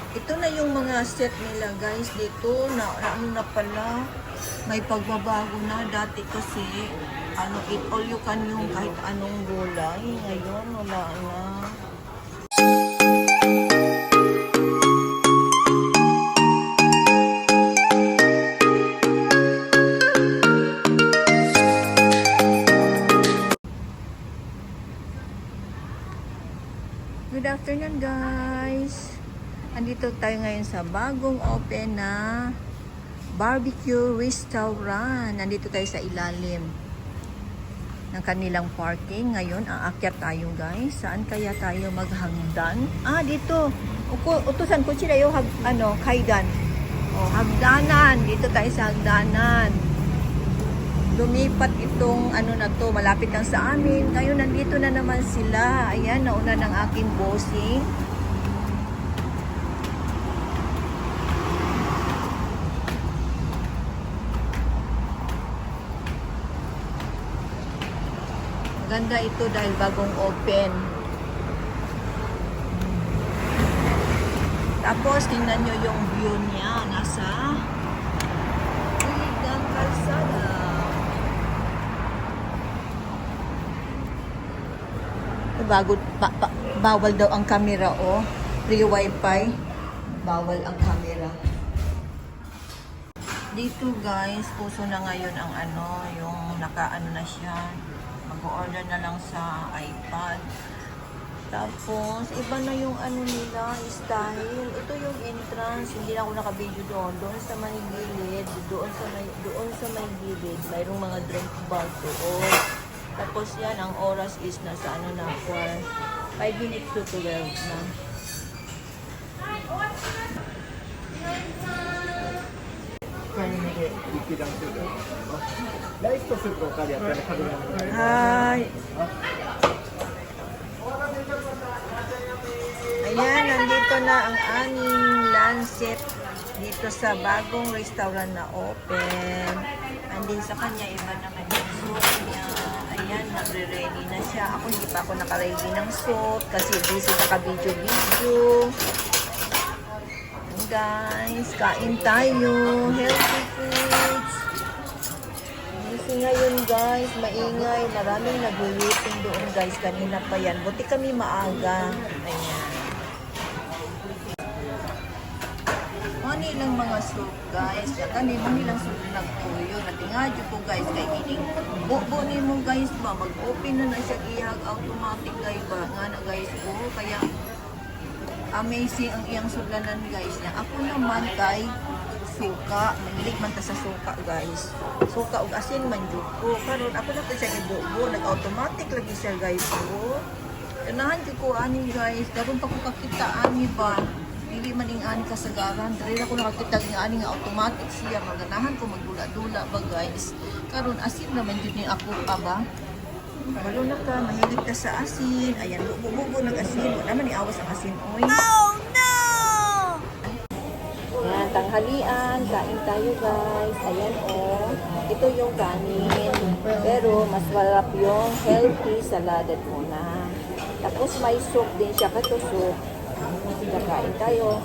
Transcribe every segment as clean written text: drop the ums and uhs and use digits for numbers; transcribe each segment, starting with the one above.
Ito na yung mga set nila guys dito na ano na pala, may pagbabago na. Dati kasi ano, eat all you can yung kahit anong gulay. Ngayon wala na. Good afternoon guys. Andito tayo ngayon sa bagong open na barbecue restaurant. Nandito tayo sa ilalim ng kanilang parking. Ngayon, aakyat tayo guys. Saan kaya tayo maghagdan? Ah, dito. Utusan ko sila yung kaidan. Oh, hagdanan. Dito tayo sa hagdanan. Lumipat itong ano na to, malapit lang sa amin. Ngayon, nandito na naman sila. Ayan, nauna ng aking bossing. Ganda ito dahil bagong open. Tapos, tingnan nyo yung view niya. Nasa Iligang Kalsada. Bawal daw ang camera, oh. Free wifi. Bawal ang camera. Dito guys, puso na ngayon ang yung nakaano na siya. Mag-order na lang sa iPad. Tapos, iba na yung nila, style. Ito yung entrance. Hindi na ako naka-video doon. Doon sa may gilid, doon sa may gilid, mayroong mga drink bar doon. Tapos yan, ang oras is nasa na, for 5 minutes to 12 na. Hi! Ayan, nandito na ang aming lunch dito sa bagong restaurant na open. Andin sa kanya, iba naman yung soup niya. Ayan, nagre-ready na siya. Ako hindi pa ako naka-ready ng soup kasi busy naka-video-video. Guys, kain tayo. Healthy foods. Busy ngayon guys, maingay. Maraming nag-waiting doon guys. Kanina pa yan. Buti kami maaga. Ayan. Mani lang mga soup guys. Kani mani lang soup nagpuyo. Natingadyo po guys kay ining bubo ni mo guys ba mag-open na siya gihag automatic guys ba nga na guys po kaya amazing ang iyang sudlanan guys niya. Ako naman kay suka, mahilig man ta sa suka guys. Suka ug asin man jud ko. Karon ako na to siya ibubo, nag-automatic lagi siya guys po. Ganahan jud ko ani guys, daron pa ko kakita ani ba. Dili man ing ani kasagaran, dili ako nakakita ng ani nga automatic siya. Maganahan ko magdula-dula ba guys. Karon asin naman jud ni ako pa ba. Balo na ka, mahilig ka sa asin. Ayan, bubo nag-asin. Wala man iawas ang asin. Oy. Oh no! Ayan, tanghalian. Kain tayo guys. Ayan oh. Ito yung kanin. Pero mas malap yung healthy salad muna. Tapos may soup din siya. Kato soup. Kakain tayo.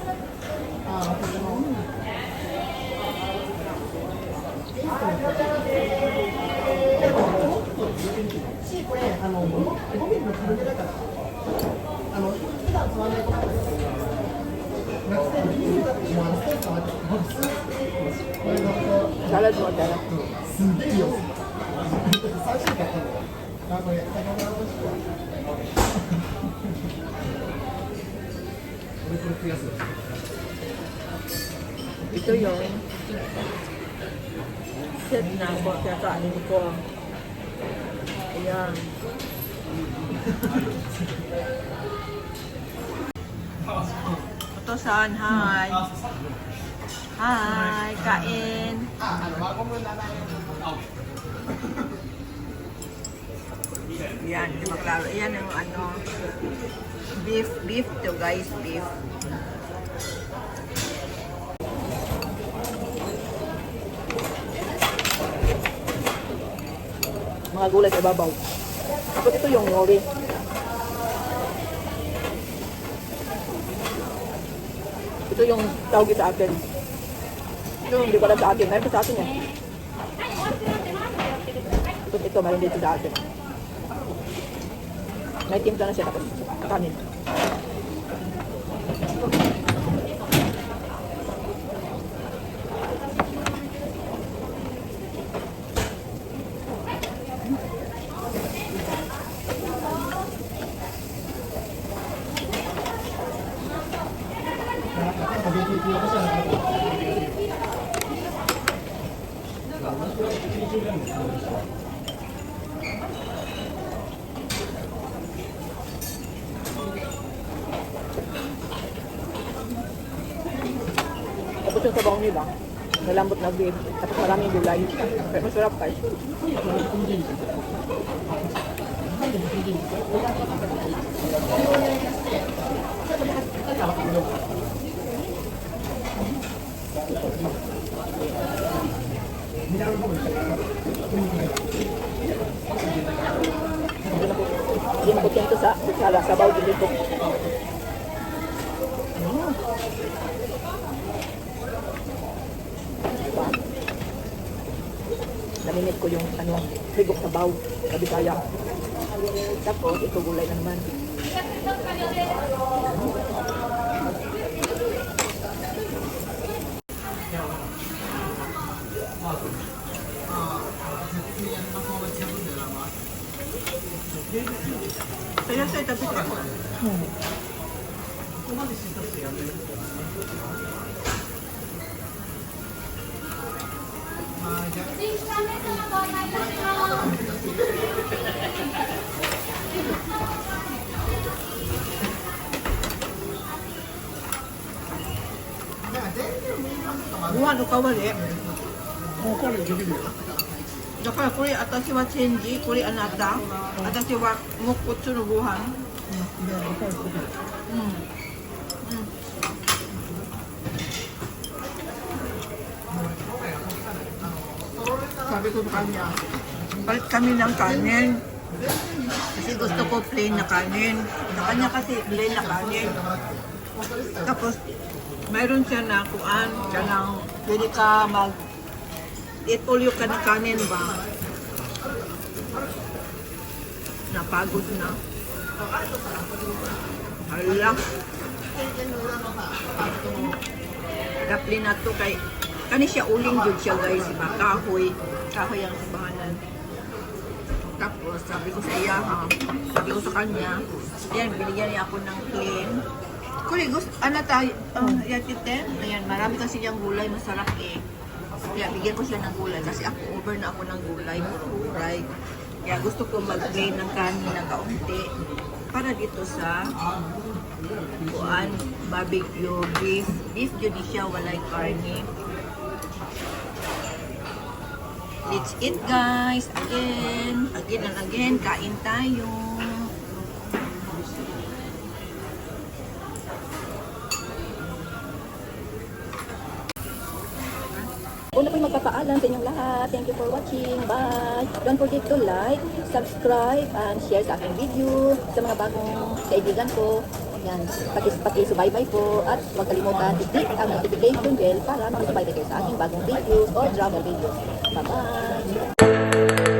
Salad mo dala. Ito yung set na ako kakain ko. Ayan. Utosan, hi. Hi, kain. Yan, di maklaro. Yan yung beef to guys, beef. Mga gulay sa babaw. Tapos ito yung nori. Ito yung tawag sa atin. Ito hindi ko alam sa atin. Meron pa sa atin yan. Ito meron dito sa atin. May timpla na siya tapos kanin. Tapos yung sabaw nila, malambot na beef, tapos maraming gulay. Kaya masarap guys. Hindi na ko sa sabaw dito. Namimit ko yung higop sa baw sa Bisaya. Tapos ito gulay na naman. Saya saya tapi buwan o kawali. Daka kuri atashi wa chenji, kuri anata, atashi wa mokotsu no gohan. Sabi ko sa kanya, palit kami ng kanin. Kasi gusto ko plain na kanin. Sa kanya kasi plain na kanin. Tapos, mayroon siya na kuan, siya nang pwede ka eat all you can kanin ba? Napagod na. Hala. Kapli na to kay kani siya uling jud siya guys, ba kahoy ang sibahanan. Tapos sabi ko sa iya sabi ko sa kanya, yan binigyan niya ako ng plain. Kuri gusto ana tayo yatite. Ayan, marami kasi yung gulay, masarap eh. Kaya bigyan ko siya ng gulay kasi ako over na ako ng gulay, puro gulay. Kaya gusto ko mag-drain ng kanin na kaunti para dito sa kuan, barbecue beef. Beef yun siya, walay karne. Let's eat guys! Again and again, kain tayo. Una po magpapaalam sa inyong lahat. Thank you for watching. Bye! Don't forget to like, subscribe, and share sa aking video sa mga bagong kaibigan ko. Yan, pati subaybay po. At huwag kalimutan i-click ang notification bell para makasubaybay kayo sa aking bagong videos o drama videos. Bye-bye!